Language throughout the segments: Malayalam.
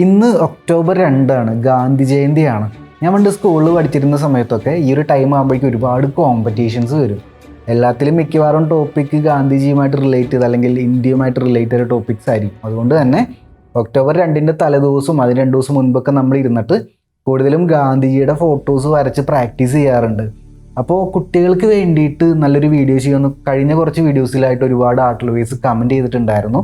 ഇന്ന് ഒക്ടോബർ 2 ഗാന്ധി ജയന്തിയാണ്. ഞാൻ പണ്ട് സ്കൂളിൽ പഠിച്ചിരുന്ന സമയത്തൊക്കെ ഈ ഒരു ടൈം ആകുമ്പോഴേക്കും ഒരുപാട് കോമ്പറ്റീഷൻസ് വരും. എല്ലാത്തിലും മിക്കവാറും ടോപ്പിക്ക് ഗാന്ധിജിയുമായിട്ട് റിലേറ്റ് ചെയ്ത് അല്ലെങ്കിൽ ഇന്ത്യയുമായിട്ട് റിലേറ്റ് ചെയ്ത ടോപ്പിക്സ് ആയിരിക്കും. അതുകൊണ്ട് തന്നെ ഒക്ടോബർ 2 തലേദിവസം അതിന് 2 ദിവസം മുൻപൊക്കെ നമ്മൾ ഇരുന്നിട്ട് കൂടുതലും ഗാന്ധിജിയുടെ ഫോട്ടോസ് വരച്ച് പ്രാക്ടീസ് ചെയ്യാറുണ്ട്. അപ്പോൾ കുട്ടികൾക്ക് വേണ്ടിയിട്ട് നല്ലൊരു വീഡിയോ ചെയ്യുമെന്ന് കഴിഞ്ഞ കുറച്ച് വീഡിയോസിലായിട്ട് ഒരുപാട് ആർട്ട് ലവേഴ്സ് കമൻറ്റ് ചെയ്തിട്ടുണ്ടായിരുന്നു.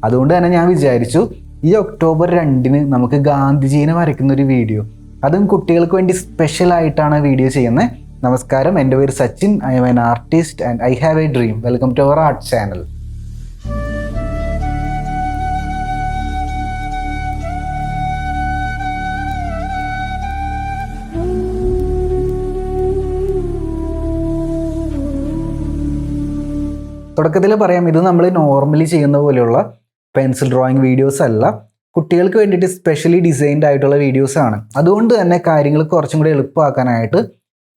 അതുകൊണ്ട് തന്നെ ഞാൻ വിചാരിച്ചു ഈ ഒക്ടോബർ 2 നമുക്ക് ഗാന്ധിജീനെ വരയ്ക്കുന്ന ഒരു വീഡിയോ, അതും കുട്ടികൾക്ക് വേണ്ടി സ്പെഷ്യലായിട്ടാണ് വീഡിയോ ചെയ്യുന്നത്. നമസ്കാരം, എൻ്റെ പേര് Sachin. I'm an artist and I have a dream. Welcome to our art channel. തുടക്കത്തിൽ പറയാം, ഇത് നമ്മൾ നോർമലി ചെയ്യുന്ന പോലെയുള്ള പെൻസിൽ ഡ്രോയിങ് വീഡിയോസ് അല്ല, കുട്ടികൾക്ക് വേണ്ടിയിട്ട് സ്പെഷ്യലി ഡിസൈൻഡ് ആയിട്ടുള്ള വീഡിയോസാണ്. അതുകൊണ്ട് തന്നെ കാര്യങ്ങൾ കുറച്ചും കൂടി എളുപ്പമാക്കാനായിട്ട്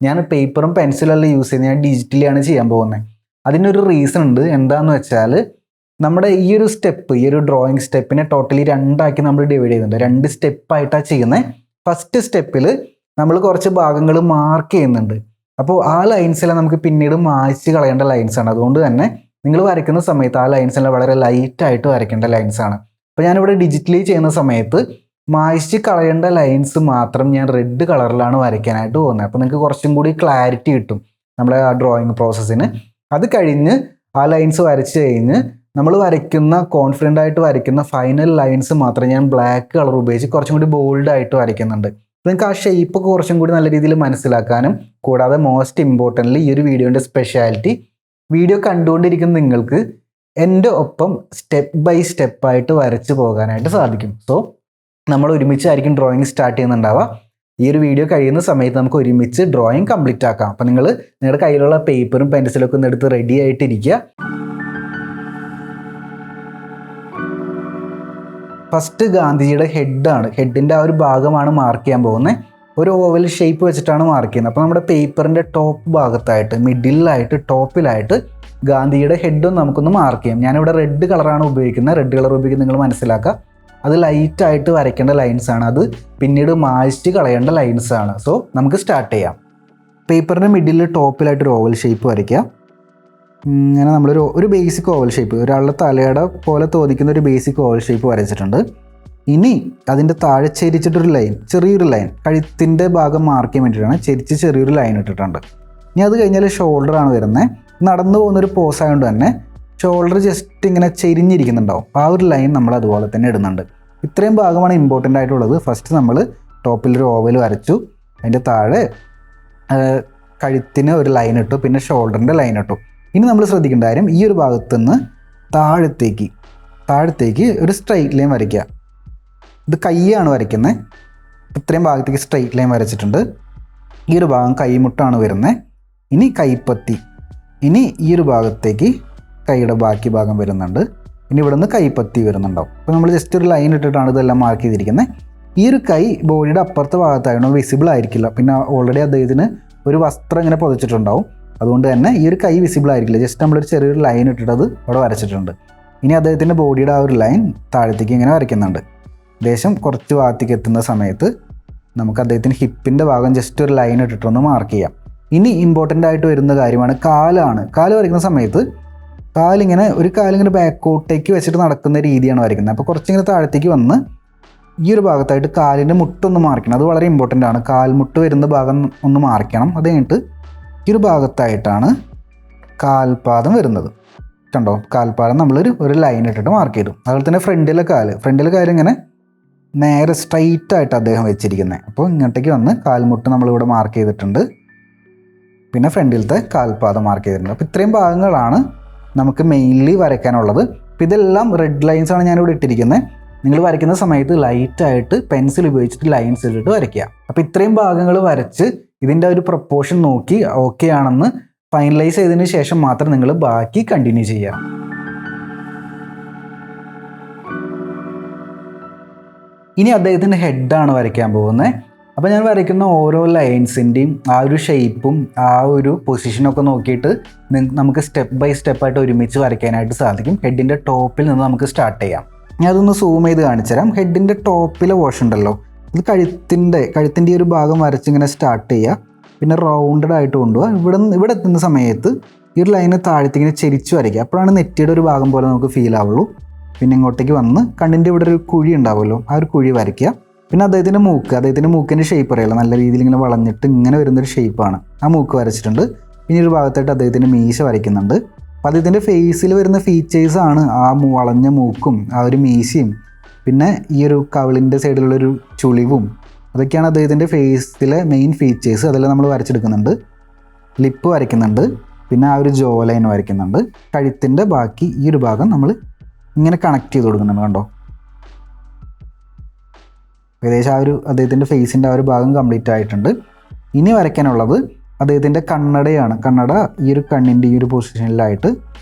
ഞാൻ പേപ്പറും പെൻസിലല്ല യൂസ് ചെയ്യുന്നത്, ഞാൻ ഡിജിറ്റലിയാണ് ചെയ്യാൻ പോകുന്നത്. അതിനൊരു റീസൺ ഉണ്ട്. എന്താണെന്ന് വെച്ചാൽ നമ്മുടെ ഈ ഒരു ഡ്രോയിങ് സ്റ്റെപ്പിനെ ടോട്ടലി 2 നമ്മൾ ഡിവൈഡ് ചെയ്യുന്നുണ്ട്. 2 സ്റ്റെപ്പായിട്ടാണ് ചെയ്യുന്നത്. ഫസ്റ്റ് സ്റ്റെപ്പിൽ നമ്മൾ കുറച്ച് ഭാഗങ്ങൾ മാർക്ക് ചെയ്യുന്നുണ്ട്. അപ്പോൾ ആ ലൈൻസെല്ലാം നമുക്ക് പിന്നീട് മായ്ച്ച് കളയേണ്ട ലൈൻസാണ്. അതുകൊണ്ട് തന്നെ നിങ്ങൾ വരയ്ക്കുന്ന സമയത്ത് ആ ലൈൻസെല്ലാം വളരെ ലൈറ്റായിട്ട് വരയ്ക്കേണ്ട ലൈൻസാണ്. അപ്പോൾ ഞാനിവിടെ ഡിജിറ്റലി ചെയ്യുന്ന സമയത്ത് മായ്ച്ച് കളയേണ്ട ലൈൻസ് മാത്രം ഞാൻ റെഡ് കളറിലാണ് വരയ്ക്കാനായിട്ട് പോകുന്നത്. അപ്പോൾ നിങ്ങൾക്ക് കുറച്ചും കൂടി ക്ലാരിറ്റി കിട്ടും നമ്മുടെ ആ ഡ്രോയിങ് പ്രോസസ്സിന്. അത് കഴിഞ്ഞ് ആ ലൈൻസ് വരച്ച് കഴിഞ്ഞ് നമ്മൾ വരയ്ക്കുന്ന കോൺഫിഡൻ്റ് ആയിട്ട് വരയ്ക്കുന്ന ഫൈനൽ ലൈൻസ് മാത്രം ഞാൻ ബ്ലാക്ക് കളർ ഉപയോഗിച്ച് കുറച്ചും കൂടി ബോൾഡായിട്ട് വരയ്ക്കുന്നുണ്ട്. നിങ്ങൾക്ക് ആ ഷേപ്പ് കുറച്ചും കൂടി നല്ല രീതിയിൽ മനസ്സിലാക്കാനും, കൂടാതെ മോസ്റ്റ് ഇമ്പോർട്ടൻ്റ്ലി ഈ ഒരു വീഡിയോൻ്റെ സ്പെഷ്യാലിറ്റി, വീഡിയോ കണ്ടുകൊണ്ടിരിക്കുന്ന നിങ്ങൾക്ക് എൻ്റെ ഒപ്പം സ്റ്റെപ്പ് ബൈ സ്റ്റെപ്പായിട്ട് വരച്ച് പോകാനായിട്ട് സാധിക്കും. സോ നമ്മൾ ഒരുമിച്ചായിരിക്കും ഡ്രോയിങ് സ്റ്റാർട്ട് ചെയ്യുന്നുണ്ടാവുക. ഈ ഒരു വീഡിയോ കഴിയുന്ന സമയത്ത് നമുക്ക് ഒരുമിച്ച് ഡ്രോയിങ് കംപ്ലീറ്റ് ആക്കാം. അപ്പോൾ നിങ്ങൾ നിങ്ങളുടെ കയ്യിലുള്ള പേപ്പറും പെൻസിലൊക്കെ ഒന്ന് എടുത്ത് റെഡി ആയിട്ടിരിക്കുക. ഫസ്റ്റ് ഗാന്ധിജിയുടെ ഹെഡാണ്. ഹെഡിൻ്റെ ആ ഒരു ഭാഗമാണ് മാർക്ക് ചെയ്യാൻ പോകുന്നത്. ഒരു ഓവൽ ഷേപ്പ് വെച്ചിട്ടാണ് മാർക്ക് ചെയ്യുന്നത്. അപ്പോൾ നമ്മുടെ പേപ്പറിൻ്റെ ടോപ്പ് ഭാഗത്തായിട്ട്, മിഡിലായിട്ട്, ടോപ്പിലായിട്ട് ഗാന്ധിജിയുടെ ഹെഡും നമുക്കൊന്ന് മാർക്ക് ചെയ്യാം. ഞാനിവിടെ റെഡ് കളറാണ് ഉപയോഗിക്കുന്നത്. റെഡ് കളർ ഉപയോഗിക്കുന്നത് നിങ്ങൾ മനസ്സിലാക്കുക. അത് ലൈറ്റായിട്ട് വരയ്ക്കേണ്ട ലൈൻസാണ്. അത് പിന്നീട് മായ്ച്ച് കളയേണ്ട ലൈൻസാണ്. സോ നമുക്ക് സ്റ്റാർട്ട് ചെയ്യാം. പേപ്പറിൻ്റെ മിഡിൽ ടോപ്പിലായിട്ടൊരു ഓവൽ ഷേപ്പ് വരയ്ക്കുക. ഇങ്ങനെ നമ്മളൊരു ബേസിക് ഓവൽ ഷേപ്പ്, ഒരാളുടെ തലയുടെ പോലെ തോന്നിക്കുന്ന ഒരു ബേസിക് ഓവൽ ഷേപ്പ് വരച്ചിട്ടുണ്ട്. ഇനി അതിൻ്റെ താഴെ ചെരിച്ചിട്ടൊരു ലൈൻ, ചെറിയൊരു ലൈൻ, കഴുത്തിൻ്റെ ഭാഗം മാർക്ക് ചെയ്യാൻ വേണ്ടിയിട്ടാണ് ചെരിച്ച് ചെറിയൊരു ലൈൻ ഇട്ടിട്ടുണ്ട്. ഇനി അത് കഴിഞ്ഞാൽ ഷോൾഡറാണ് വരുന്നത്. നടന്നു പോകുന്നൊരു പോസ് ആയതുകൊണ്ട് തന്നെ ഷോൾഡർ ജസ്റ്റ് ഇങ്ങനെ ചെരിഞ്ഞിരിക്കുന്നുണ്ടാവും. ആ ഒരു ലൈൻ നമ്മൾ അതുപോലെ തന്നെ ഇടുന്നുണ്ട്. ഇത്രയും ഭാഗമാണ് ഇമ്പോർട്ടൻ്റ് ആയിട്ടുള്ളത്. ഫസ്റ്റ് നമ്മൾ ടോപ്പിലൊരു ഓവൽ വരച്ചു, അതിൻ്റെ താഴെ കഴുത്തിന് ഒരു ലൈൻ ഇട്ടു, പിന്നെ ഷോൾഡറിൻ്റെ ലൈൻ ഇട്ടു. ഇനി നമ്മൾ ശ്രദ്ധിക്കേണ്ട കാര്യം, ഈ ഒരു ഭാഗത്തു നിന്ന് താഴത്തേക്ക് ഒരു സ്ട്രൈറ്റ് ലൈൻ വരയ്ക്കുക. ഇത് കൈയാണ് വരയ്ക്കുന്നത്. ഇത്രയും ഭാഗത്തേക്ക് സ്ട്രൈറ്റ് ലൈൻ വരച്ചിട്ടുണ്ട്. ഈ ഒരു ഭാഗം കൈമുട്ടാണ് വരുന്നത്. ഇനി കൈപ്പത്തി. ഇനി ഈ ഒരു ഭാഗത്തേക്ക് കൈയുടെ ബാക്കി ഭാഗം വരുന്നുണ്ട്. ഇനി ഇവിടെ നിന്ന് കൈപ്പത്തി വരുന്നുണ്ടാവും. അപ്പോൾ നമ്മൾ ജസ്റ്റ് ഒരു ലൈൻ ഇട്ടിട്ടാണ് ഇതെല്ലാം മാർക്ക് ചെയ്തിരിക്കുന്നത്. ഈ ഒരു കൈ ബോഡിയുടെ അപ്പുറത്തെ ഭാഗത്തായിരുന്നു വിസിബിൾ ആയിരിക്കില്ല. പിന്നെ ഓൾറെഡി അദ്ദേഹത്തിന് ഒരു വസ്ത്രം ഇങ്ങനെ പൊതിച്ചിട്ടുണ്ടാവും. അതുകൊണ്ട് തന്നെ ഈ ഒരു കൈ വിസിബിൾ ആയിരിക്കില്ല. ജസ്റ്റ് നമ്മളൊരു ചെറിയൊരു ലൈൻ ഇട്ടിട്ട് അവിടെ വരച്ചിട്ടുണ്ട്. ഇനി അദ്ദേഹത്തിൻ്റെ ബോഡിയുടെ ആ ഒരു ലൈൻ താഴത്തേക്ക് ഇങ്ങനെ വരയ്ക്കുന്നുണ്ട്. ഏകദേശം കുറച്ച് ഭാഗത്തേക്ക് എത്തുന്ന സമയത്ത് നമുക്ക് അദ്ദേഹത്തിന് ഹിപ്പിൻ്റെ ഭാഗം ജസ്റ്റ് ഒരു ലൈൻ ഇട്ടിട്ടൊന്ന് മാർക്ക് ചെയ്യാം. ഇനി ഇമ്പോർട്ടൻ്റ് ആയിട്ട് വരുന്ന കാര്യമാണ് കാലാണ്. കാല് വരയ്ക്കുന്ന സമയത്ത് ഒരു കാലിങ്ങനെ ബാക്കോട്ടേക്ക് വെച്ചിട്ട് നടക്കുന്ന രീതിയാണ് വരയ്ക്കുന്നത്. അപ്പോൾ കുറച്ചിങ്ങനെ താഴത്തേക്ക് വന്ന് ഈ ഒരു ഭാഗത്തായിട്ട് കാലിൻ്റെ മുട്ടൊന്ന് മാർക്കണം. അത് വളരെ ഇമ്പോർട്ടൻ്റ് ആണ്. കാൽമുട്ട് വരുന്ന ഭാഗം ഒന്ന് മാർക്കണം. അത് കഴിഞ്ഞിട്ട് ഈ ഒരു ഭാഗത്തായിട്ടാണ് കാൽപാദം വരുന്നത്. കണ്ടോ, കാൽപാദം ഒരു ലൈൻ ഇട്ടിട്ട് മാർക്ക് ചെയ്തു. അതുപോലെ തന്നെ ഫ്രണ്ടിലെ കാല് ഇങ്ങനെ നേരെ സ്ട്രൈറ്റ് ആയിട്ട് അദ്ദേഹം വെച്ചിരിക്കുന്നത്. അപ്പോൾ ഇങ്ങോട്ടേക്ക് വന്ന് കാൽമുട്ട് നമ്മളിവിടെ മാർക്ക് ചെയ്തിട്ടുണ്ട്. പിന്നെ ഫ്രണ്ടിലത്തെ കാൽപാദം മാർക്ക് ചെയ്തിട്ടുണ്ട്. അപ്പോൾ ഇത്രയും ഭാഗങ്ങളാണ് നമുക്ക് മെയിൻലി വരയ്ക്കാനുള്ളത്. അപ്പോൾ ഇതെല്ലാം റെഡ് ലൈൻസാണ് ഞാനിവിടെ ഇട്ടിരിക്കുന്നത്. നിങ്ങൾ വരയ്ക്കുന്ന സമയത്ത് ലൈറ്റായിട്ട് പെൻസിൽ ഉപയോഗിച്ചിട്ട് ലൈൻസ് ഇട്ടിട്ട് വരയ്ക്കുക. അപ്പോൾ ഇത്രയും ഭാഗങ്ങൾ വരച്ച് ഇതിൻ്റെ ഒരു പ്രൊപ്പോർഷൻ നോക്കി ഓക്കെ ആണെന്ന് ഫൈനലൈസ് ചെയ്തതിന് ശേഷം മാത്രം നിങ്ങൾ ബാക്കി കണ്ടിന്യൂ ചെയ്യുക. ഇനി അദ്ദേഹത്തിൻ്റെ ഹെഡാണ് വരയ്ക്കാൻ പോകുന്നത്. അപ്പോൾ ഞാൻ വരയ്ക്കുന്ന ഓരോ ലൈൻസിൻ്റെയും ആ ഒരു ഷേപ്പും ആ ഒരു പൊസിഷനൊക്കെ നോക്കിയിട്ട് നമുക്ക് സ്റ്റെപ്പ് ബൈ സ്റ്റെപ്പായിട്ട് ഒരുമിച്ച് വരയ്ക്കാനായിട്ട് സാധിക്കും. ഹെഡിൻ്റെ ടോപ്പിൽ നിന്ന് നമുക്ക് സ്റ്റാർട്ട് ചെയ്യാം. ഞാൻ അതൊന്ന് സൂം ചെയ്ത് കാണിച്ചു തരാം. ഹെഡിൻ്റെ ടോപ്പിലെ പോർഷൻ ഉണ്ടല്ലോ, ഇത് കഴുത്തിൻ്റെ ഈ ഒരു ഭാഗം വരച്ചിങ്ങനെ സ്റ്റാർട്ട് ചെയ്യുക, പിന്നെ റൗണ്ടഡ് ആയിട്ട് കൊണ്ടുപോകുക. ഇവിടെ എത്തുന്ന സമയത്ത് ഈ ഒരു ലൈന് താഴത്തേക്ക് ഇങ്ങനെ ചെരിച്ച് വരയ്ക്കുക. അപ്പോഴാണ് നെറ്റിയുടെ ഒരു ഭാഗം പോലെ നമുക്ക് ഫീൽ ആവുള്ളൂ. പിന്നെ ഇങ്ങോട്ടേക്ക് വന്ന് കണ്ണിൻ്റെ ഇവിടെ ഒരു കുഴി ഉണ്ടാവുമല്ലോ, ആ ഒരു കുഴി വരയ്ക്കുക. പിന്നെ അദ്ദേഹത്തിൻ്റെ മൂക്കിൻ്റെ ഷേപ്പ് അറിയാലോ, നല്ല രീതിയിൽ ഇങ്ങനെ വളഞ്ഞിട്ട് ഇങ്ങനെ വരുന്നൊരു ഷേപ്പാണ്. ആ മൂക്ക് വരച്ചിട്ടുണ്ട്. പിന്നെ ഒരു ഭാഗത്തായിട്ട് അദ്ദേഹത്തിൻ്റെ മീശ വരയ്ക്കുന്നുണ്ട്. അപ്പോൾ അദ്ദേഹത്തിൻ്റെ ഫേസിൽ വരുന്ന ഫീച്ചേഴ്സാണ് ആ വളഞ്ഞ മൂക്കും ആ ഒരു മീശയും പിന്നെ ഈ ഒരു കവിളിൻ്റെ സൈഡിലുള്ളൊരു ചുളിവും. അതൊക്കെയാണ് അദ്ദേഹത്തിൻ്റെ ഫേസിലെ മെയിൻ ഫീച്ചേഴ്സ്. അതെല്ലാം നമ്മൾ വരച്ചെടുക്കുന്നുണ്ട്. ലിപ്പ് വരയ്ക്കുന്നുണ്ട്, പിന്നെ ആ ഒരു ജോ ലൈൻ വരയ്ക്കുന്നുണ്ട്. കഴുത്തിൻ്റെ ബാക്കി ഈ ഒരു ഭാഗം നമ്മൾ ഇങ്ങനെ കണക്ട് ചെയ്ത് കൊടുക്കുന്നുണ്ട്. കണ്ടോ, ഏകദേശം ആ ഒരു അദ്ദേഹത്തിൻ്റെ ഫേസിൻ്റെ ആ ഒരു ഭാഗം കംപ്ലീറ്റ് ആയിട്ടുണ്ട്. ഇനി വരയ്ക്കാനുള്ളത് അദ്ദേഹത്തിൻ്റെ കണ്ണടയാണ്. കണ്ണട ഈ ഒരു കണ്ണിൻ്റെ ഈ ഒരു പൊസിഷനിലായിട്ട്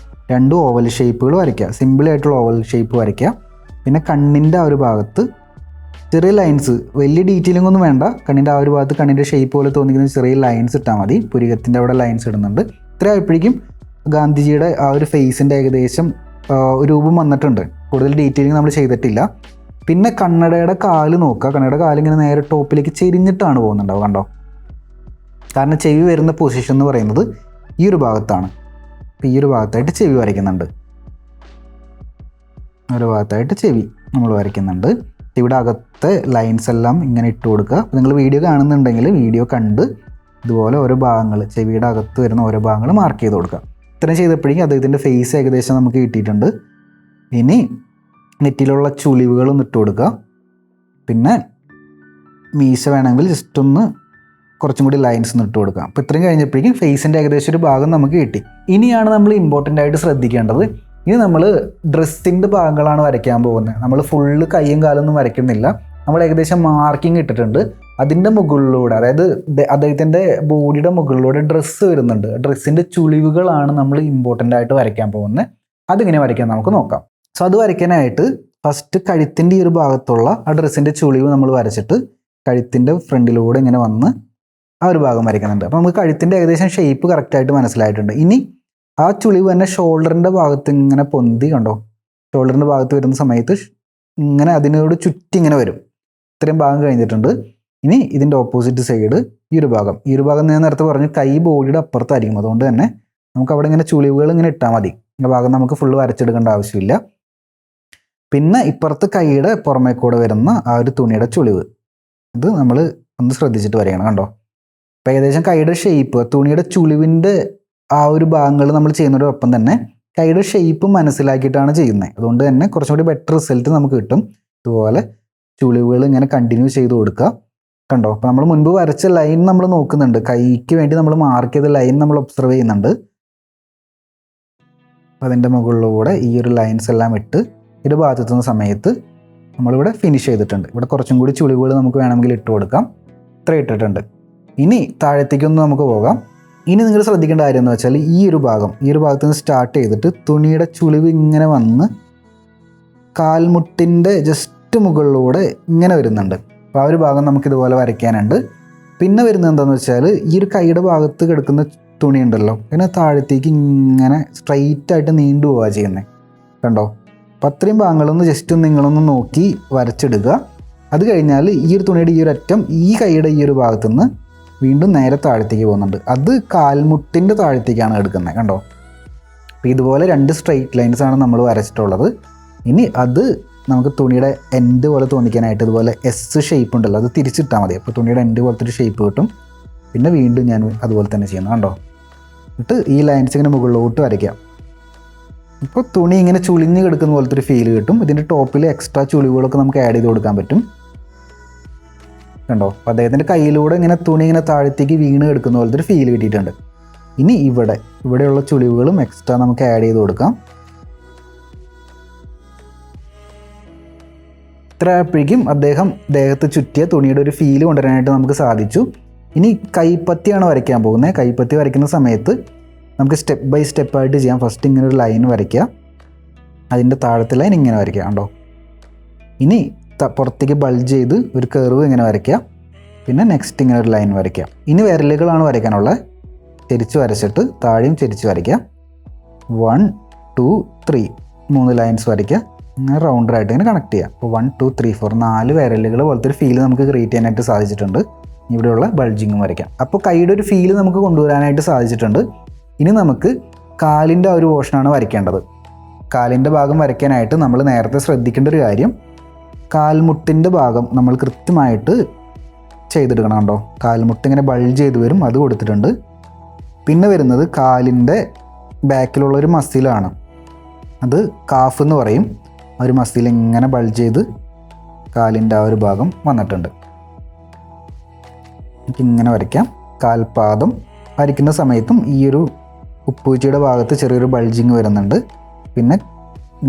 2 ഓവൽ ഷേപ്പുകൾ വരയ്ക്കുക. സിമ്പിളായിട്ടുള്ള ഓവൽ ഷേപ്പ് വരയ്ക്കുക. പിന്നെ കണ്ണിൻ്റെ ആ ഒരു ഭാഗത്ത് ചെറിയ ലൈൻസ്, വലിയ ഡീറ്റെയിലിംഗ് ഒന്നും വേണ്ട. കണ്ണിൻ്റെ ആ ഒരു ഭാഗത്ത് കണ്ണിൻ്റെ ഷേപ്പ് പോലെ തോന്നിക്കുന്ന ചെറിയ ലൈൻസ് ഇട്ടാൽ മതി. പുരികത്തിൻ്റെ അവിടെ ലൈൻസ് ഇടുന്നുണ്ട്. ഇത്ര ആയപ്പോഴേക്കും ഗാന്ധിജിയുടെ ആ ഒരു ഫേസിൻ്റെ ഏകദേശം രൂപം വന്നിട്ടുണ്ട്. കൂടുതൽ ഡീറ്റെയിലിംഗ് നമ്മൾ ചെയ്തിട്ടില്ല. പിന്നെ കണ്ണടയുടെ കാല് നോക്കുക. കണ്ണടയുടെ കാലിങ്ങനെ നേരെ ടോപ്പിലേക്ക് ചെരിഞ്ഞിട്ടാണ് പോകുന്നുണ്ടാവുക. കണ്ടോ, കാരണം ചെവി വരുന്ന പൊസിഷൻ എന്ന് പറയുന്നത് ഈ ഒരു ഭാഗത്താണ്. അപ്പോൾ ഈ ഒരു ഭാഗത്തായിട്ട് ചെവി വരയ്ക്കുന്നുണ്ട്. ഒരു ഭാഗത്തായിട്ട് ചെവി നമ്മൾ വരയ്ക്കുന്നുണ്ട്. ഇവിടെ അകത്തെ ലൈൻസ് എല്ലാം ഇങ്ങനെ ഇട്ട് കൊടുക്കുക. അപ്പോൾ നിങ്ങൾ വീഡിയോ കാണുന്നുണ്ടെങ്കിൽ വീഡിയോ കണ്ട് ഇതുപോലെ ഓരോ ഭാഗങ്ങൾ, ചെവിയുടെ അകത്ത് വരുന്ന ഓരോ ഭാഗങ്ങൾ മാർക്ക് ചെയ്ത് കൊടുക്കുക. ഇത്രയും ചെയ്തപ്പോഴേക്കും അദ്ദേഹത്തിൻ്റെ ഫേസ് ഏകദേശം നമുക്ക് കിട്ടിയിട്ടുണ്ട്. ഇനി നെറ്റിയിലുള്ള ചുളിവുകളൊന്ന് ഇട്ട് കൊടുക്കുക. പിന്നെ മീശ വേണമെങ്കിൽ ജസ്റ്റ് ഒന്ന് കുറച്ചും കൂടി ലൈൻസ് ഇട്ട് കൊടുക്കുക. അപ്പോൾ ഇത്രയും കഴിഞ്ഞപ്പോഴേക്കും ഫേസിൻ്റെ ഏകദേശം ഒരു ഭാഗം നമുക്ക് കിട്ടി. ഇനിയാണ് നമ്മൾ ഇമ്പോർട്ടൻ്റ് ആയിട്ട് ശ്രദ്ധിക്കേണ്ടത്. ഇനി നമ്മൾ ഡ്രസ്സിൻ്റെ ഭാഗങ്ങളാണ് വരയ്ക്കാൻ പോകുന്നത്. നമ്മൾ ഫുള്ള് കൈയും കാലൊന്നും വരയ്ക്കുന്നില്ല. നമ്മൾ ഏകദേശം മാർക്കിംഗ് ഇട്ടിട്ടുണ്ട്. അതിൻ്റെ മുകളിലൂടെ, അതായത് അദ്ദേഹത്തിൻ്റെ ബോഡിയുടെ മുകളിലൂടെ ഡ്രസ്സ് വരുന്നുണ്ട്. ഡ്രസ്സിൻ്റെ ചുളിവുകളാണ് നമ്മൾ ഇമ്പോർട്ടൻ്റ് ആയിട്ട് വരയ്ക്കാൻ പോകുന്നത്. അതിങ്ങനെ വരയ്ക്കാൻ നമുക്ക് നോക്കാം. സോ അത് വരയ്ക്കാനായിട്ട് ഫസ്റ്റ് കഴുത്തിൻ്റെ ഈ ഒരു ഭാഗത്തുള്ള ആ ഡ്രസ്സിൻ്റെ ചുളിവ് നമ്മൾ വരച്ചിട്ട് കഴുത്തിൻ്റെ ഫ്രണ്ടിലൂടെ ഇങ്ങനെ വന്ന് ആ ഒരു ഭാഗം വരയ്ക്കുന്നുണ്ട്. അപ്പോൾ നമുക്ക് കഴുത്തിൻ്റെ ഏകദേശം ഷേപ്പ് കറക്റ്റായിട്ട് മനസ്സിലായിട്ടുണ്ട്. ഇനി ആ ചുളിവ് തന്നെ ഷോൾഡറിൻ്റെ ഭാഗത്ത് ഇങ്ങനെ പൊന്തി, കണ്ടോ, ഷോൾഡറിൻ്റെ ഭാഗത്ത് വരുന്ന സമയത്ത് ഇങ്ങനെ അതിനോട് ചുറ്റി ഇങ്ങനെ വരും. ഇത്രയും ഭാഗം കഴിഞ്ഞിട്ടുണ്ട്. ഇനി ഇതിൻ്റെ ഓപ്പോസിറ്റ് സൈഡ് ഈ ഒരു ഭാഗം ഞാൻ നേരത്തെ പറഞ്ഞു കൈ ബോഡിയുടെ അപ്പുറത്തായിരിക്കും. അതുകൊണ്ട് തന്നെ നമുക്ക് അവിടെ ഇങ്ങനെ ചുളിവുകൾ ഇങ്ങനെ ഇട്ടാൽ മതി. ആ ഭാഗം നമുക്ക് ഫുള്ള് വരച്ചെടുക്കേണ്ട ആവശ്യമില്ല. പിന്നെ ഇപ്പുറത്ത് കൈയുടെ പുറമേ കൂടെ വരുന്ന ആ ഒരു തുണിയുടെ ചുളിവ്, ഇത് നമ്മൾ ഒന്ന് ശ്രദ്ധിച്ചിട്ട് വരയണം. കണ്ടോ, അപ്പോൾ ഏകദേശം കൈയുടെ ഷേപ്പ്, തുണിയുടെ ചുളിവിൻ്റെ ആ ഒരു ഭാഗങ്ങൾ നമ്മൾ ചെയ്യുന്നതോടൊപ്പം തന്നെ കൈയുടെ ഷേപ്പ് മനസ്സിലാക്കിയിട്ടാണ് ചെയ്യുന്നത്. അതുകൊണ്ട് തന്നെ കുറച്ചും കൂടി ബെറ്റർ റിസൾട്ട് നമുക്ക് കിട്ടും. ഇതുപോലെ ചുളിവുകൾ ഇങ്ങനെ കണ്ടിന്യൂ ചെയ്ത് കൊടുക്കുക. കണ്ടോ, അപ്പോൾ നമ്മൾ മുൻപ് വരച്ച ലൈൻ നമ്മൾ നോക്കുന്നുണ്ട്. കൈക്ക് വേണ്ടി നമ്മൾ മാർക്ക് ചെയ്ത ലൈൻ നമ്മൾ ഒബ്സർവ് ചെയ്യുന്നുണ്ട്. അപ്പോൾ അതിൻ്റെ മുകളിലൂടെ ഈ ഒരു ലൈൻസ് എല്ലാം ഇട്ട് ഇത് ഭാഗത്തെത്തുന്ന സമയത്ത് നമ്മളിവിടെ ഫിനിഷ് ചെയ്തിട്ടുണ്ട്. ഇവിടെ കുറച്ചും കൂടി ചുളിവുകൾ നമുക്ക് വേണമെങ്കിൽ ഇട്ട് കൊടുക്കാം. ഇത്ര ഇട്ടിട്ടുണ്ട്. ഇനി താഴത്തേക്കൊന്ന് നമുക്ക് പോകാം. ഇനി നിങ്ങൾ ശ്രദ്ധിക്കേണ്ട കാര്യം എന്ന് വെച്ചാൽ ഈ ഒരു ഭാഗത്ത് നിന്ന് സ്റ്റാർട്ട് ചെയ്തിട്ട് തുണിയുടെ ചുളിവ് ഇങ്ങനെ വന്ന് കാൽമുട്ടിൻ്റെ ജസ്റ്റ് മുകളിലൂടെ ഇങ്ങനെ വരുന്നുണ്ട്. അപ്പോൾ ആ ഒരു ഭാഗം നമുക്കിതുപോലെ വരയ്ക്കാനുണ്ട്. പിന്നെ വരുന്നത് എന്താണെന്ന് വെച്ചാൽ ഈ ഒരു കൈയുടെ ഭാഗത്ത് കിടക്കുന്ന തുണി ഉണ്ടല്ലോ, അതിനെ താഴത്തേക്ക് ഇങ്ങനെ സ്ട്രൈറ്റ് ആയിട്ട് നീണ്ടു പോവുക ചെയ്യുന്നത്. കണ്ടോ, അപ്പോൾ അത്രയും ഭാഗങ്ങളൊന്ന് ജസ്റ്റ് നിങ്ങളൊന്ന് നോക്കി വരച്ചെടുക്കുക. അത് കഴിഞ്ഞാൽ ഈ ഒരു തുണിയുടെ ഈ ഒരു അറ്റം ഈ കൈയുടെ ഈ ഒരു ഭാഗത്തുനിന്ന് വീണ്ടും നേരെ താഴത്തേക്ക് പോകുന്നുണ്ട്. അത് കാൽമുട്ടിൻ്റെ താഴത്തേക്കാണ് എടുക്കുന്നത്. കണ്ടോ, അപ്പോൾ ഇതുപോലെ 2 സ്ട്രെയിറ്റ് ലൈൻസാണ് നമ്മൾ വരച്ചിട്ടുള്ളത്. ഇനി അത് നമുക്ക് തുണിയുടെ എൻഡ് പോലെ തോന്നിക്കാനായിട്ട് ഇതുപോലെ എസ് ഷേപ്പ് ഉണ്ടല്ലോ, അത് തിരിച്ചിട്ടാൽ മതി. അപ്പോൾ തുണിയുടെ എൻഡ് പോലത്തെ ഒരു ഷേപ്പ് കിട്ടും. പിന്നെ വീണ്ടും ഞാൻ അതുപോലെ തന്നെ ചെയ്യുന്നു. കണ്ടോ, എന്നിട്ട് ഈ ലൈൻസ് ഇങ്ങനെ മുകളിലോട്ട് വരയ്ക്കാം. ഇപ്പോൾ തുണി ഇങ്ങനെ ചുളിഞ്ഞ് കിടക്കുന്ന പോലത്തെ ഒരു ഫീൽ കിട്ടും. ഇതിൻ്റെ ടോപ്പിൽ എക്സ്ട്രാ ചുളിവുകളൊക്കെ നമുക്ക് ആഡ് ചെയ്ത് കൊടുക്കാൻ പറ്റും. കണ്ടോ, അപ്പോൾ അദ്ദേഹത്തിൻ്റെ കയ്യിലൂടെ ഇങ്ങനെ തുണി ഇങ്ങനെ താഴത്തേക്ക് വീണ് കിടക്കുന്ന പോലത്തെ ഒരു ഫീൽ കിട്ടിയിട്ടുണ്ട്. ഇനി ഇവിടെയുള്ള ചുളിവുകളും എക്സ്ട്രാ നമുക്ക് ആഡ് ചെയ്ത് കൊടുക്കാം. ഇത്ര ആയപ്പോഴേക്കും അദ്ദേഹം ദേഹത്ത് ചുറ്റിയ തുണിയുടെ ഒരു ഫീല് കൊണ്ടുവരാനായിട്ട് നമുക്ക് സാധിച്ചു. ഇനി കൈപ്പത്തിയാണ് വരയ്ക്കാൻ പോകുന്നത്. കൈപ്പത്തി വരയ്ക്കുന്ന സമയത്ത് നമുക്ക് സ്റ്റെപ്പ് ബൈ സ്റ്റെപ്പായിട്ട് ചെയ്യാം. ഫസ്റ്റ് ഇങ്ങനെ ഒരു ലൈൻ വരയ്ക്കുക, അതിൻ്റെ താഴത്തെ ലൈൻ ഇങ്ങനെ വരയ്ക്കുക. കണ്ടോ, ഇനി പുറത്തേക്ക് ബൾജ് ചെയ്ത് ഒരു കർവ് ഇങ്ങനെ വരയ്ക്കുക. പിന്നെ നെക്സ്റ്റ് ഇങ്ങനെ ഒരു ലൈൻ വരയ്ക്കുക. ഇനി വിരലുകളാണ് വരയ്ക്കാനുള്ളത്. ചെരിച്ച് വരച്ചിട്ട് താഴെയും ചെരിച്ച് വരയ്ക്കുക. 1 2 3 3 ലൈൻസ് വരയ്ക്കുക. ഇങ്ങനെ റൗണ്ടറായിട്ട് ഇങ്ങനെ കണക്ട് ചെയ്യാം. അപ്പോൾ 1 2 3 4 4 വിരലുകൾ പോലത്തെ ഒരു ഫീൽ നമുക്ക് ക്രിയേറ്റ് ചെയ്യാനായിട്ട് സാധിച്ചിട്ടുണ്ട്. ഇവിടെയുള്ള ബൾജിങ്ങും വരയ്ക്കാം. അപ്പോൾ കൈയുടെ ഒരു ഫീൽ നമുക്ക് കൊണ്ടുവരാനായിട്ട് സാധിച്ചിട്ടുണ്ട്. ഇനി നമുക്ക് കാലിൻ്റെ ആ ഒരു പോർഷനാണ് വരയ്ക്കേണ്ടത്. കാലിൻ്റെ ഭാഗം വരയ്ക്കാനായിട്ട് നമ്മൾ നേരത്തെ ശ്രദ്ധിക്കേണ്ട ഒരു കാര്യം, കാൽമുട്ടിൻ്റെ ഭാഗം നമ്മൾ കൃത്യമായിട്ട് ചെയ്തെടുക്കണം. കണ്ടോ, കാൽമുട്ട് ഇങ്ങനെ ബൾജ് ചെയ്ത് വരും, അത് കൊടുത്തിട്ടുണ്ട്. പിന്നെ വരുന്നത് കാലിൻ്റെ ബാക്കിലുള്ളൊരു മസിലാണ്, അത് കാഫ് എന്ന് പറയും. ആ ഒരു മസിൽ ഇങ്ങനെ ബൾജ് ചെയ്ത് കാലിൻ്റെ ആ ഒരു ഭാഗം വന്നിട്ടുണ്ട്. ഇങ്ങനെ വരയ്ക്കാം. കാൽപാദം വരയ്ക്കുന്ന സമയത്തും ഈ ഒരു ഉപ്പൂച്ചിയുടെ ഭാഗത്ത് ചെറിയൊരു ബൾജിങ് വരുന്നുണ്ട്. പിന്നെ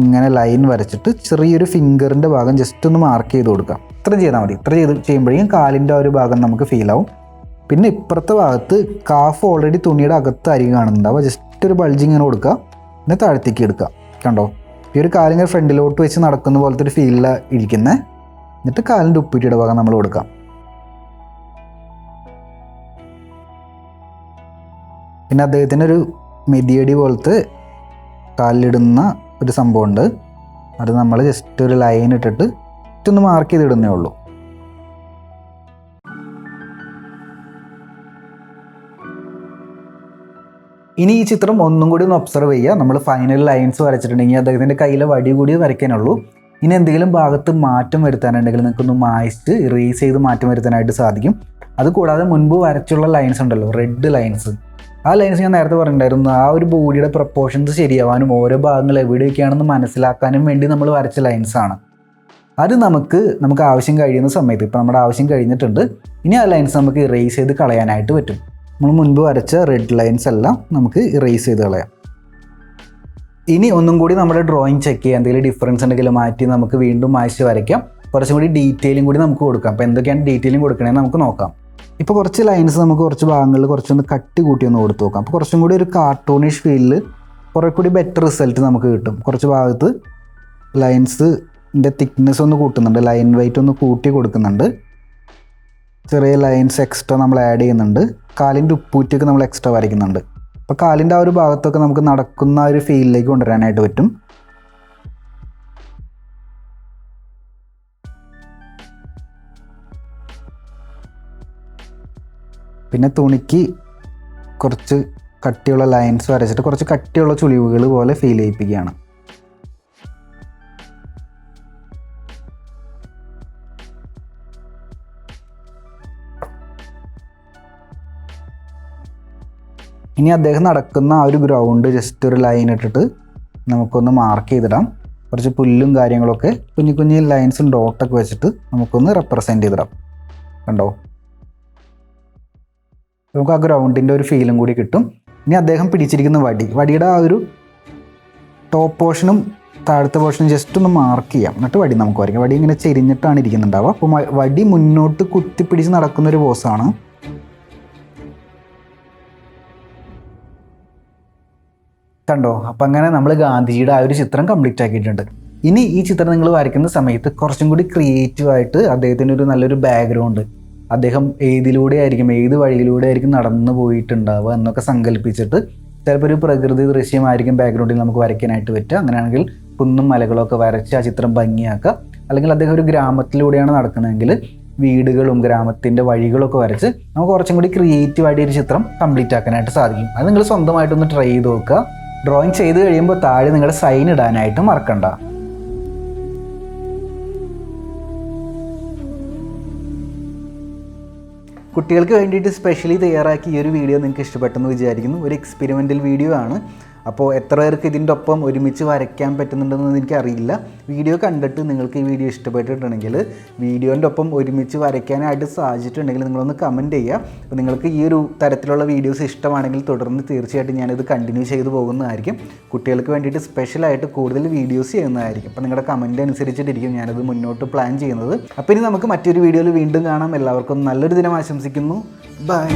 ഇങ്ങനെ ലൈൻ വരച്ചിട്ട് ചെറിയൊരു ഫിംഗറിൻ്റെ ഭാഗം ജസ്റ്റ് ഒന്ന് മാർക്ക് ചെയ്ത് കൊടുക്കാം. ഇത്ര ചെയ്താൽ മതി. ഇത്ര ചെയ്യുമ്പോഴേക്കും കാലിൻ്റെ ആ ഒരു ഭാഗം നമുക്ക് ഫീൽ ആവും. പിന്നെ ഇപ്പുറത്തെ ഭാഗത്ത് കാഫ് ഓൾറെഡി തുണിയുടെ അകത്തായിരിക്കും കാണുന്നുണ്ടാവുക. ജസ്റ്റ് ഒരു ബൾജിങ് ഇങ്ങനെ കൊടുക്കുക, പിന്നെ താഴത്തേക്ക് എടുക്കുക. കണ്ടോ, ഈ ഒരു കാലിങ്ങനെ ഫ്രണ്ടിലോട്ട് വെച്ച് നടക്കുന്ന പോലത്തെ ഒരു ഫീലിലാണ് ഇരിക്കുന്നത്. എന്നിട്ട് കാലിൻ്റെ ഉപ്പൂറ്റിയുടെ ഭാഗം നമ്മൾ കൊടുക്കാം. പിന്നെ അദ്ദേഹത്തിനൊരു മെതിയടി പോലത്തെ കാലിലിടുന്ന ഒരു സംഭവമുണ്ട്. അത് നമ്മൾ ജസ്റ്റ് ഒരു ലൈൻ ഇട്ടിട്ട് ഒന്ന് മാർക്ക് ചെയ്തിടുന്നേ ഉള്ളൂ. ഇനി ഈ ചിത്രം ഒന്നും കൂടി ഒന്ന് ഒബ്സർവ് ചെയ്യുക. നമ്മൾ ഫൈനൽ ലൈൻസ് വരച്ചിട്ടുണ്ടെങ്കിൽ അദ്ദേഹത്തിൻ്റെ കയ്യിലെ വടി കൂടി വരയ്ക്കാനുള്ളൂ. ഇനി എന്തെങ്കിലും ഭാഗത്ത് മാറ്റം വരുത്താനുണ്ടെങ്കിൽ നിങ്ങൾക്കൊന്ന് മായ്ച്ച് ഇറേസ് ചെയ്ത് മാറ്റം വരുത്താനായിട്ട് സാധിക്കും. അതുകൂടാതെ മുൻപ് വരച്ചുള്ള ലൈൻസ് ഉണ്ടല്ലോ, റെഡ് ലൈൻസ്, ആ ലൈൻസ് ഞാൻ നേരത്തെ പറഞ്ഞിട്ടുണ്ടായിരുന്നു. ആ ഒരു ബോഡിയുടെ പ്രപ്പോർഷൻസ് ശരിയാവാനും ഓരോ ഭാഗങ്ങൾ എവിടെയൊക്കെയാണെന്ന് മനസ്സിലാക്കാനും വേണ്ടി നമ്മൾ വരച്ച ലൈൻസാണ്. അത് നമുക്ക് ആവശ്യം കഴിയുന്ന സമയത്ത്, ഇപ്പോൾ നമ്മുടെ ആവശ്യം കഴിഞ്ഞിട്ടുണ്ട്, ഇനി ആ ലൈൻസ് നമുക്ക് ഇറേസ് ചെയ്ത് കളയാനായിട്ട് പറ്റും. നമ്മൾ മുൻപ് വരച്ച റെഡ് ലൈൻസ് എല്ലാം നമുക്ക് ഇറേസ് ചെയ്ത് കളയാം. ഇനി ഒന്നും കൂടി നമ്മുടെ ഡ്രോയിങ് ചെക്ക് ചെയ്യാം. എന്തെങ്കിലും ഡിഫറൻസ് ഉണ്ടെങ്കിൽ മാറ്റി നമുക്ക് വീണ്ടും മായ്ച്ച് വരയ്ക്കാം. കുറച്ചും കൂടി ഡീറ്റെയിലും കൂടി നമുക്ക് കൊടുക്കാം. അപ്പോൾ എന്തൊക്കെയാണ് ഡീറ്റെയിലും കൊടുക്കണമെന്ന് നമുക്ക് നോക്കാം. ഇപ്പോൾ കുറച്ച് ലൈൻസ് നമുക്ക് കുറച്ച് ഭാഗങ്ങളിൽ കുറച്ചൊന്ന് കട്ടി കൂട്ടി ഒന്ന് കൊടുത്ത് നോക്കാം. അപ്പോൾ കുറച്ചും കൂടി ഒരു കാർട്ടൂണിഷ് ഫീലിൽ കുറേ കൂടി ബെറ്റർ റിസൾട്ട് നമുക്ക് കിട്ടും. കുറച്ച് ഭാഗത്ത് ലൈൻസിൻ്റെ തിക്നെസ് ഒന്ന് കൂട്ടുന്നുണ്ട്, ലൈൻ വെയിറ്റ് ഒന്ന് കൂട്ടി കൊടുക്കുന്നുണ്ട്, ചെറിയ ലൈൻസ് എക്സ്ട്രാ നമ്മൾ ആഡ് ചെയ്യുന്നുണ്ട്, കാലിൻ്റെ ഉപ്പൂറ്റിയൊക്കെ നമ്മൾ എക്സ്ട്രാ വരയ്ക്കുന്നുണ്ട്. അപ്പോൾ കാലിൻ്റെ ആ ഒരു ഭാഗത്തൊക്കെ നമുക്ക് നടക്കുന്ന ഒരു ഫീലിലേക്ക് കൊണ്ടുവരാനായിട്ട് പറ്റും. പിന്നെ തുണിക്ക് കുറച്ച് കട്ടിയുള്ള ലൈൻസ് വരച്ചിട്ട് കുറച്ച് കട്ടിയുള്ള ചുളിവുകൾ പോലെ ഫീൽ ചെയ്യിപ്പിക്കുകയാണ്. ഇനി അദ്ദേഹം നടക്കുന്ന ആ ഒരു ഗ്രൗണ്ട് ജസ്റ്റ് ഒരു ലൈൻ ഇട്ടിട്ട് നമുക്കൊന്ന് മാർക്ക് ചെയ്തിടാം. കുറച്ച് പുല്ലും കാര്യങ്ങളൊക്കെ കുഞ്ഞു കുഞ്ഞു ലൈൻസും ഡോട്ടൊക്കെ വെച്ചിട്ട് നമുക്കൊന്ന് റെപ്രസെൻറ്റ് ചെയ്തിടാം. കണ്ടോ, നമുക്ക് ആ ഗ്രൗണ്ടിൻ്റെ ഒരു ഫീലും കൂടി കിട്ടും. ഇനി അദ്ദേഹം പിടിച്ചിരിക്കുന്ന വടിയുടെ ആ ഒരു ടോപ്പ് പോർഷനും താഴത്തെ പോർഷനും ജസ്റ്റ് ഒന്ന് മാർക്ക് ചെയ്യാം. എന്നിട്ട് വടി നമുക്ക് വരയ്ക്കാം. വടി ഇങ്ങനെ ചെരിഞ്ഞിട്ടാണ് ഇരിക്കുന്നുണ്ടാവുക. അപ്പോൾ വടി മുന്നോട്ട് കുത്തിപ്പിടിച്ച് നടക്കുന്നൊരു പോസാണ്. കണ്ടോ, അപ്പം അങ്ങനെ നമ്മൾ ഗാന്ധിജിയുടെ ആ ഒരു ചിത്രം കംപ്ലീറ്റ് ആക്കിയിട്ടുണ്ട്. ഇനി ഈ ചിത്രം നിങ്ങൾ വരയ്ക്കുന്ന സമയത്ത് കുറച്ചും കൂടി ക്രിയേറ്റീവായിട്ട് അദ്ദേഹത്തിന് ഒരു നല്ലൊരു ബാക്ക്ഗ്രൗണ്ട്, അദ്ദേഹം ഏത് വഴിയിലൂടെ ആയിരിക്കും നടന്നു പോയിട്ടുണ്ടാവുക എന്നൊക്കെ സങ്കല്പിച്ചിട്ട് ചിലപ്പോൾ ഒരു പ്രകൃതി ദൃശ്യമായിരിക്കും ബാക്ക്ഗ്രൗണ്ടിൽ നമുക്ക് വരയ്ക്കാനായിട്ട് പറ്റുക. അങ്ങനെയാണെങ്കിൽ കുന്നും മലകളൊക്കെ വരച്ച് ആ ചിത്രം ഭംഗിയാക്കുക. അല്ലെങ്കിൽ അദ്ദേഹം ഒരു ഗ്രാമത്തിലൂടെയാണ് നടക്കുന്നതെങ്കിൽ വീടുകളും ഗ്രാമത്തിൻ്റെ വഴികളൊക്കെ വരച്ച് നമുക്ക് കുറച്ചും കൂടി ക്രിയേറ്റീവായിട്ട് ഒരു ചിത്രം കംപ്ലീറ്റ് ആക്കാനായിട്ട് സാധിക്കും. അത് നിങ്ങൾ സ്വന്തമായിട്ടൊന്ന് ട്രൈ ചെയ്ത് നോക്കുക. ഡ്രോയിങ് ചെയ്ത് കഴിയുമ്പോൾ താഴെ നിങ്ങളുടെ സൈൻ ഇടാനായിട്ട് മറക്കണ്ട. കുട്ടികൾക്ക് വേണ്ടിയിട്ട് സ്പെഷ്യലി തയ്യാറാക്കി ഈ ഒരു വീഡിയോ നിങ്ങൾക്ക് ഇഷ്ടപ്പെട്ടെന്ന് വിചാരിക്കുന്നു. ഒരു എക്സ്പെരിമെൻ്റൽ വീഡിയോ ആണ്. അപ്പോൾ എത്ര പേർക്ക് ഇതിൻ്റെ ഒപ്പം ഒരുമിച്ച് വരയ്ക്കാൻ പറ്റുന്നുണ്ടെന്ന് എനിക്കറിയില്ല. വീഡിയോ കണ്ടിട്ട് നിങ്ങൾക്ക് ഈ വീഡിയോ ഇഷ്ടപ്പെട്ടിട്ടുണ്ടെങ്കിൽ വീഡിയോൻ്റെ ഒപ്പം ഒരുമിച്ച് വരയ്ക്കാനായിട്ട് സാധിച്ചിട്ടുണ്ടെങ്കിൽ നിങ്ങളൊന്ന് കമൻറ്റ് ചെയ്യുക. അപ്പോൾ നിങ്ങൾക്ക് ഈ ഒരു തരത്തിലുള്ള വീഡിയോസ് ഇഷ്ടമാണെങ്കിൽ തുടർന്ന് തീർച്ചയായിട്ടും ഞാനിത് കണ്ടിന്യൂ ചെയ്ത് പോകുന്നതായിരിക്കും. കുട്ടികൾക്ക് വേണ്ടിയിട്ട് സ്പെഷ്യലായിട്ട് കൂടുതൽ വീഡിയോസ് ചെയ്യുന്നതായിരിക്കും. അപ്പോൾ നിങ്ങളുടെ കമൻറ്റ് അനുസരിച്ചിട്ടിരിക്കും ഞാനത് മുന്നോട്ട് പ്ലാൻ ചെയ്യുന്നത്. അപ്പോൾ ഇനി നമുക്ക് മറ്റൊരു വീഡിയോയിൽ വീണ്ടും കാണാം. എല്ലാവർക്കും നല്ലൊരു ദിനം ആശംസിക്കുന്നു. ബൈ.